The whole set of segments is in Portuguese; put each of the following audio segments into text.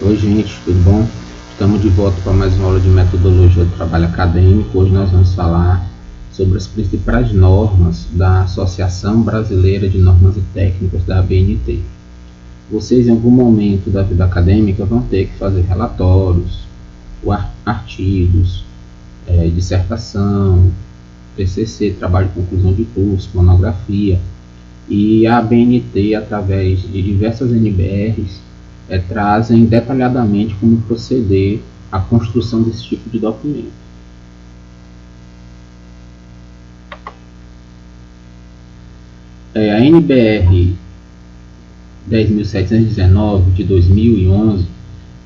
Oi gente, tudo bom? Estamos de volta para mais uma aula de metodologia do trabalho acadêmico. Hoje nós vamos falar sobre as principais normas da Associação Brasileira de Normas e Técnicas, da ABNT. Vocês em algum momento da vida acadêmica vão ter que fazer relatórios, artigos, dissertação, TCC, trabalho de conclusão de curso, monografia, e a ABNT, através de diversas NBRs, trazem detalhadamente como proceder à construção desse tipo de documento. A NBR 10.719 de 2011,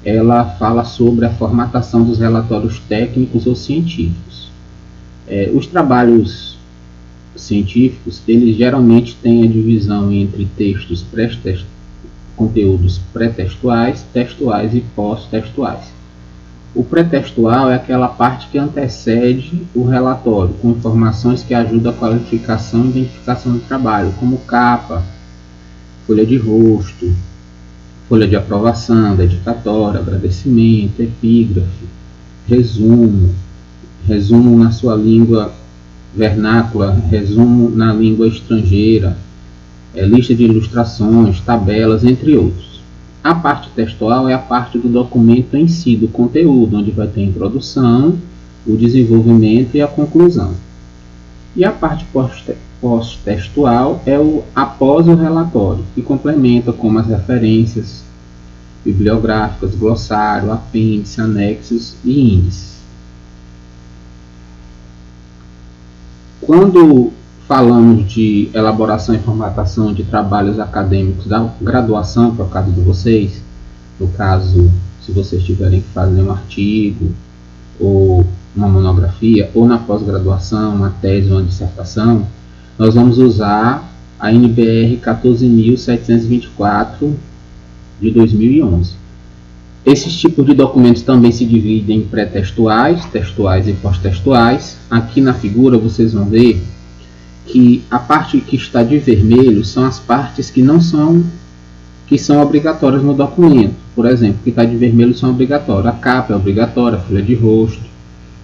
ela fala sobre a formatação dos relatórios técnicos ou científicos. Os trabalhos científicos, eles geralmente têm a divisão entre conteúdos pré-textuais, textuais e pós-textuais. O pré-textual é aquela parte que antecede o relatório, com informações que ajudam a qualificação e identificação do trabalho, como capa, folha de rosto, folha de aprovação, dedicatória, agradecimento, epígrafe, resumo na sua língua vernácula, resumo na língua estrangeira, lista de ilustrações, tabelas, entre outros. A parte textual é a parte do documento em si, do conteúdo, onde vai ter a introdução, o desenvolvimento e a conclusão. E a parte pós-textual é o após o relatório, que complementa como as referências bibliográficas, glossário, apêndice, anexos e índices. Quando falamos de elaboração e formatação de trabalhos acadêmicos da graduação, que é o caso de vocês, no caso, se vocês tiverem que fazer um artigo, ou uma monografia, ou na pós-graduação, uma tese ou uma dissertação, nós vamos usar a NBR 14.724 de 2011. Esses tipos de documentos também se dividem em pré-textuais, textuais e pós-textuais. Aqui na figura vocês vão ver que a parte que está de vermelho são as partes que são obrigatórias no documento. Por exemplo, que está de vermelho são obrigatórias. A capa é obrigatória, a folha de rosto,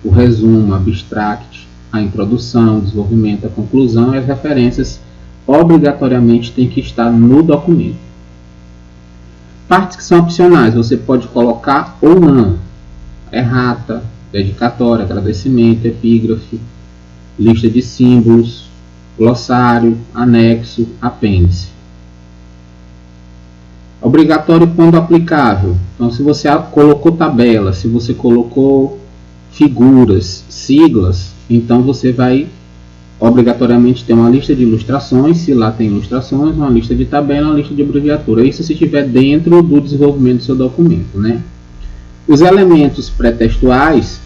o resumo, abstract, a introdução, o desenvolvimento, a conclusão e as referências obrigatoriamente têm que estar no documento. Partes que são opcionais, você pode colocar ou não. Errata, dedicatória, agradecimento, epígrafe, lista de símbolos, glossário, anexo, apêndice. Obrigatório quando aplicável. Então, se você colocou tabela, se você colocou figuras, siglas, então você vai obrigatoriamente ter uma lista de ilustrações, se lá tem ilustrações, uma lista de tabela, uma lista de abreviatura. Isso se estiver dentro do desenvolvimento do seu documento, né? Os elementos pré-textuais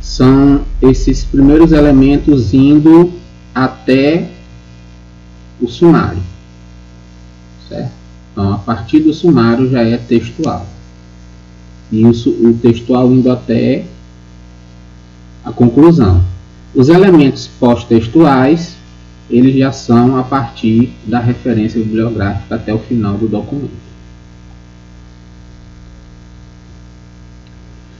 são esses primeiros elementos indo até o sumário, certo? Então, a partir do sumário já é textual. E o textual indo até a conclusão. Os elementos pós-textuais, eles já são a partir da referência bibliográfica até o final do documento.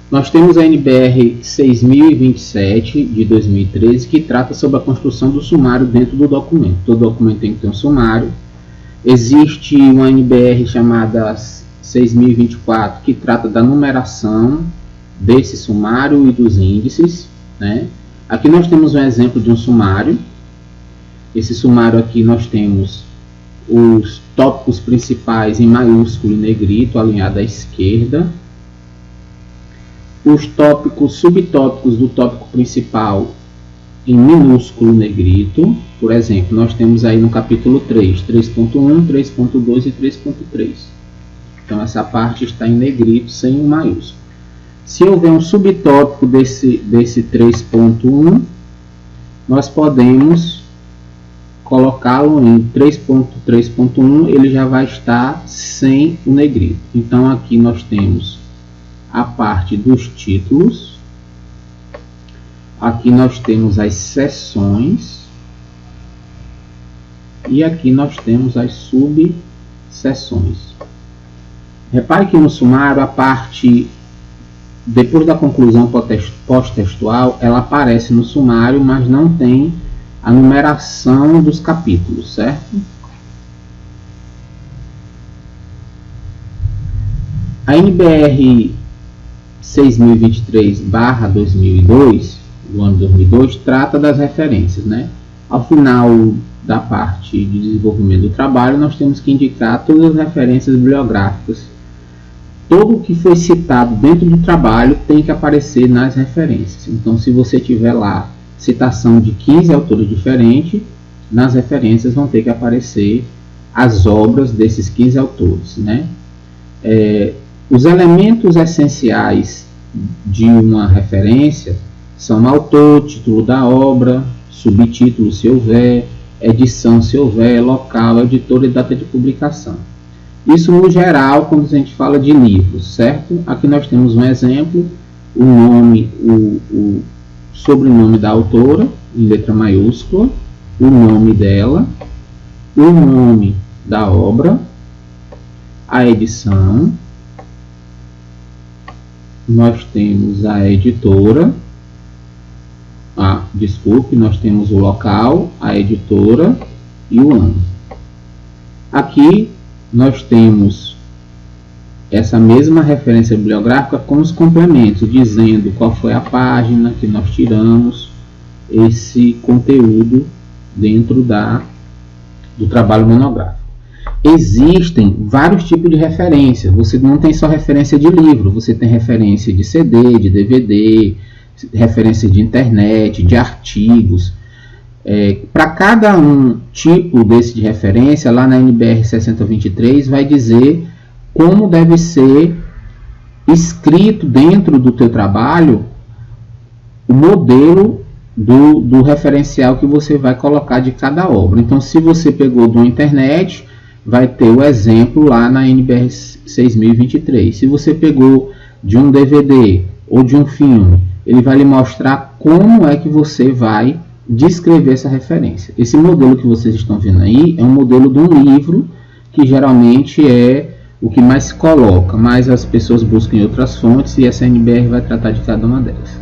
Nós temos a NBR 6027 de 2013, que trata sobre a construção do sumário dentro do documento. Todo documento tem que ter um sumário. Existe uma NBR chamada 6024, que trata da numeração desse sumário e dos índices, né? Aqui nós temos um exemplo de um sumário. Esse sumário aqui nós temos os tópicos principais em maiúsculo e negrito, alinhado à esquerda. Os tópicos subtópicos do tópico principal em minúsculo negrito. Por exemplo, nós temos aí no capítulo 3, 3.1, 3.2 e 3.3. Então essa parte está em negrito, sem um maiúsculo. Se houver um subtópico desse 3.1, nós podemos colocá-lo em 3.3.1, ele já vai estar sem o negrito. Então aqui nós temos a parte dos títulos, aqui nós temos as seções e aqui nós temos as subseções. Repare que no sumário a parte depois da conclusão pós-textual, ela aparece no sumário, mas não tem a numeração dos capítulos, certo? A NBR 6023/2002, do ano 2002, trata das referências, né? Ao final da parte de desenvolvimento do trabalho, nós temos que indicar todas as referências bibliográficas. Todo o que foi citado dentro do trabalho tem que aparecer nas referências. Então, se você tiver lá citação de 15 autores diferentes, nas referências vão ter que aparecer as obras desses 15 autores, né? Os elementos essenciais de uma referência são autor, título da obra, subtítulo se houver, edição se houver, local, editor e data de publicação. Isso no geral quando a gente fala de livros, certo? Aqui nós temos um exemplo, o nome, o sobrenome da autora, em letra maiúscula, o nome dela, o nome da obra, a edição, nós temos a editora, nós temos o local, a editora e o ano. Aqui nós temos essa mesma referência bibliográfica com os complementos, dizendo qual foi a página que nós tiramos esse conteúdo dentro do trabalho monográfico. Existem vários tipos de referência. Você não tem só referência de livro, você tem referência de CD, de DVD, referência de internet, de artigos. Para cada um tipo desse de referência, lá na NBR 6023 vai dizer como deve ser escrito dentro do teu trabalho o modelo do referencial que você vai colocar de cada obra. Então, se você pegou da internet, vai ter o exemplo lá na NBR 6023. Se você pegou de um DVD ou de um filme, ele vai lhe mostrar como é que você vai descrever essa referência. Esse modelo que vocês estão vendo aí é um modelo de um livro, que geralmente é o que mais se coloca, mas as pessoas buscam em outras fontes e essa NBR vai tratar de cada uma delas.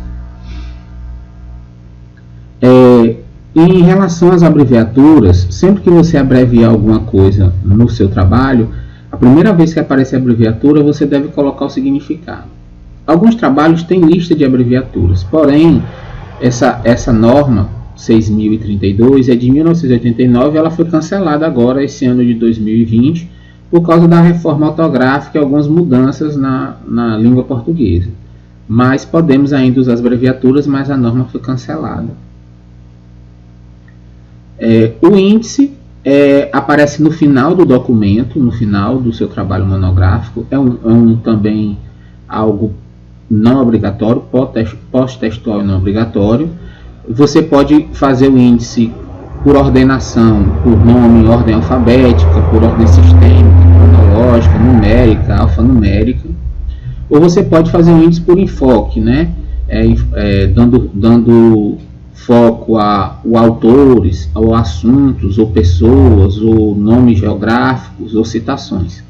Em relação às abreviaturas, sempre que você abreviar alguma coisa no seu trabalho, a primeira vez que aparece a abreviatura, você deve colocar o significado. Alguns trabalhos têm lista de abreviaturas, porém, essa norma 6032 é de 1989, ela foi cancelada agora, esse ano de 2020, por causa da reforma ortográfica e algumas mudanças na língua portuguesa. Mas podemos ainda usar as abreviaturas, mas a norma foi cancelada. O índice aparece no final do documento, no final do seu trabalho monográfico. Também algo não obrigatório, pós-textual e não obrigatório. Você pode fazer o índice por ordenação, por nome em ordem alfabética, por ordem sistêmica, cronológica, numérica, alfanumérica. Ou você pode fazer um índice por enfoque, né? Dando foco a autores, ou assuntos, ou pessoas, ou nomes geográficos, ou citações.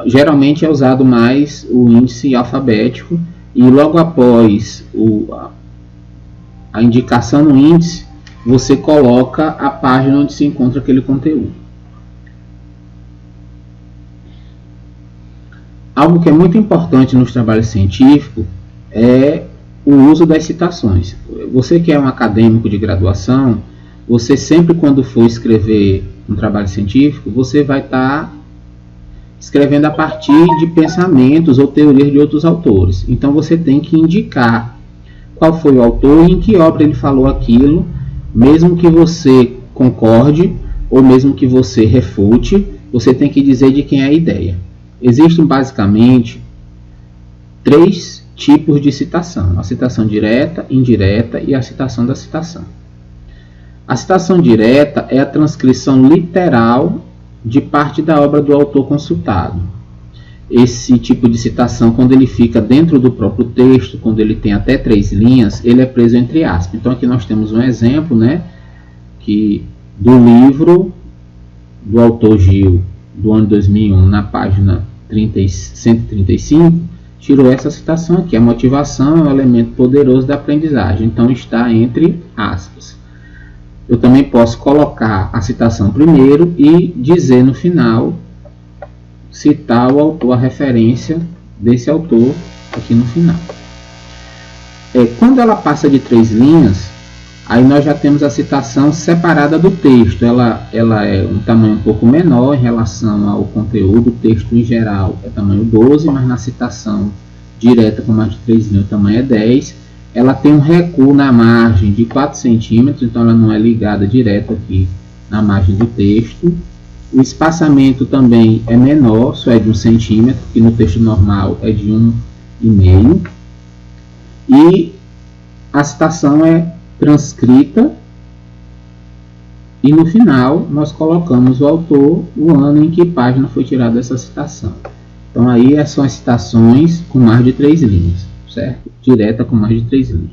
Geralmente é usado mais o índice alfabético, e logo após a indicação no índice, você coloca a página onde se encontra aquele conteúdo. Algo que é muito importante nos trabalhos científicos é o uso das citações. Você que é um acadêmico de graduação, você sempre, quando for escrever um trabalho científico, você vai estar escrevendo a partir de pensamentos ou teorias de outros autores. Então você tem que indicar qual foi o autor e em que obra ele falou aquilo, mesmo que você concorde ou mesmo que você refute, você tem que dizer de quem é a ideia. Existem basicamente 3 tipos de citação: a citação direta, indireta e a citação da citação. A citação direta é a transcrição literal de parte da obra do autor consultado. Esse tipo de citação, quando ele fica dentro do próprio texto, quando ele tem até 3 linhas, ele é preso entre aspas. Então aqui nós temos um exemplo, né, do livro do autor Gil, do ano 2001, na página 135, tirou essa citação aqui: a motivação é um elemento poderoso da aprendizagem. Então está entre aspas. Eu também posso colocar a citação primeiro e dizer no final, citar o autor, a referência desse autor aqui no final. Quando ela passa de 3 linhas, aí nós já temos a citação separada do texto. Ela é um tamanho um pouco menor em relação ao conteúdo. O texto em geral é tamanho 12, mas na citação direta com mais de 3 linhas o tamanho é 10. Ela tem um recuo na margem de 4 centímetros, então ela não é ligada direto aqui na margem do texto. O espaçamento também é menor, só é de 1 centímetro, que no texto normal é de 1,5. E a citação é transcrita e no final nós colocamos o autor, o ano em que página foi tirada essa citação. Então aí são as citações com mais de 3 linhas, certo? Direta com mais de 3 linhas.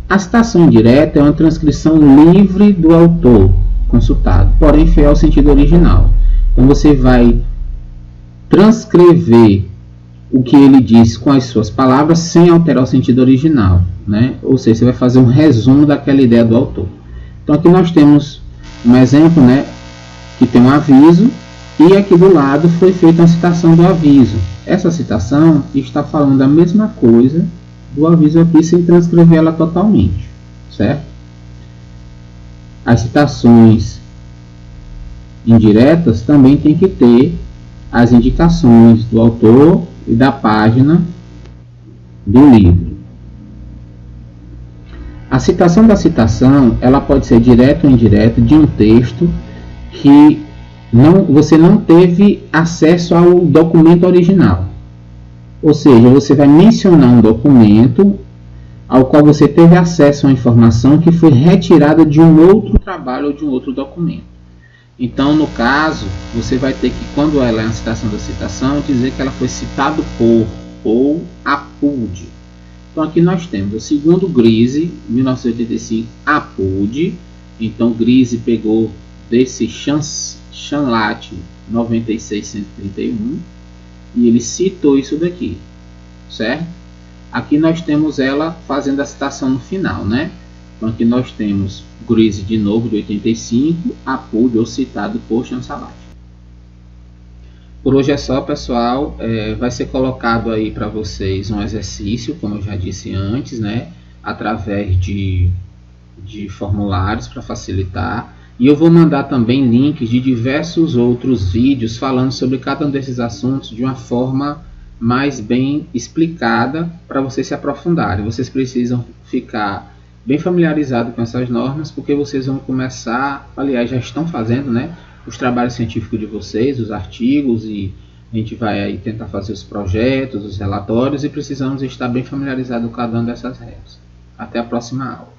A citação indireta é uma transcrição livre do autor consultado, porém fiel ao sentido original. Então você vai transcrever o que ele diz com as suas palavras sem alterar o sentido original, né? Ou seja, você vai fazer um resumo daquela ideia do autor. Então aqui nós temos um exemplo, né, que tem um aviso e aqui do lado foi feita uma citação do aviso. Essa citação está falando a mesma coisa do aviso aqui sem transcrever ela totalmente, certo? As citações indiretas também tem que ter as indicações do autor e da página do livro. A citação da citação, ela pode ser direta ou indireta de um texto que você não teve acesso ao documento original. Ou seja, você vai mencionar um documento ao qual você teve acesso a uma informação que foi retirada de um outro trabalho ou de um outro documento. Então, no caso, você vai ter que, quando ela é uma citação da citação, dizer que ela foi citada por ou apude. Então, aqui nós temos o segundo Grise, 1985, apude. Então, Grise pegou desse Chanlat 9631 e ele citou isso daqui, certo? Aqui nós temos ela fazendo a citação no final, né? Então, aqui nós temos Grise de novo, de 85, apude ou citado por Chansalat. Por hoje é só, pessoal. Vai ser colocado aí para vocês um exercício, como eu já disse antes, né? Através de formulários para facilitar. E eu vou mandar também links de diversos outros vídeos falando sobre cada um desses assuntos de uma forma mais bem explicada para vocês se aprofundarem. Vocês precisam ficar bem familiarizados com essas normas, porque vocês vão começar, aliás, já estão fazendo, né, os trabalhos científicos de vocês, os artigos, e a gente vai aí tentar fazer os projetos, os relatórios, e precisamos estar bem familiarizados com cada uma dessas regras. Até a próxima aula.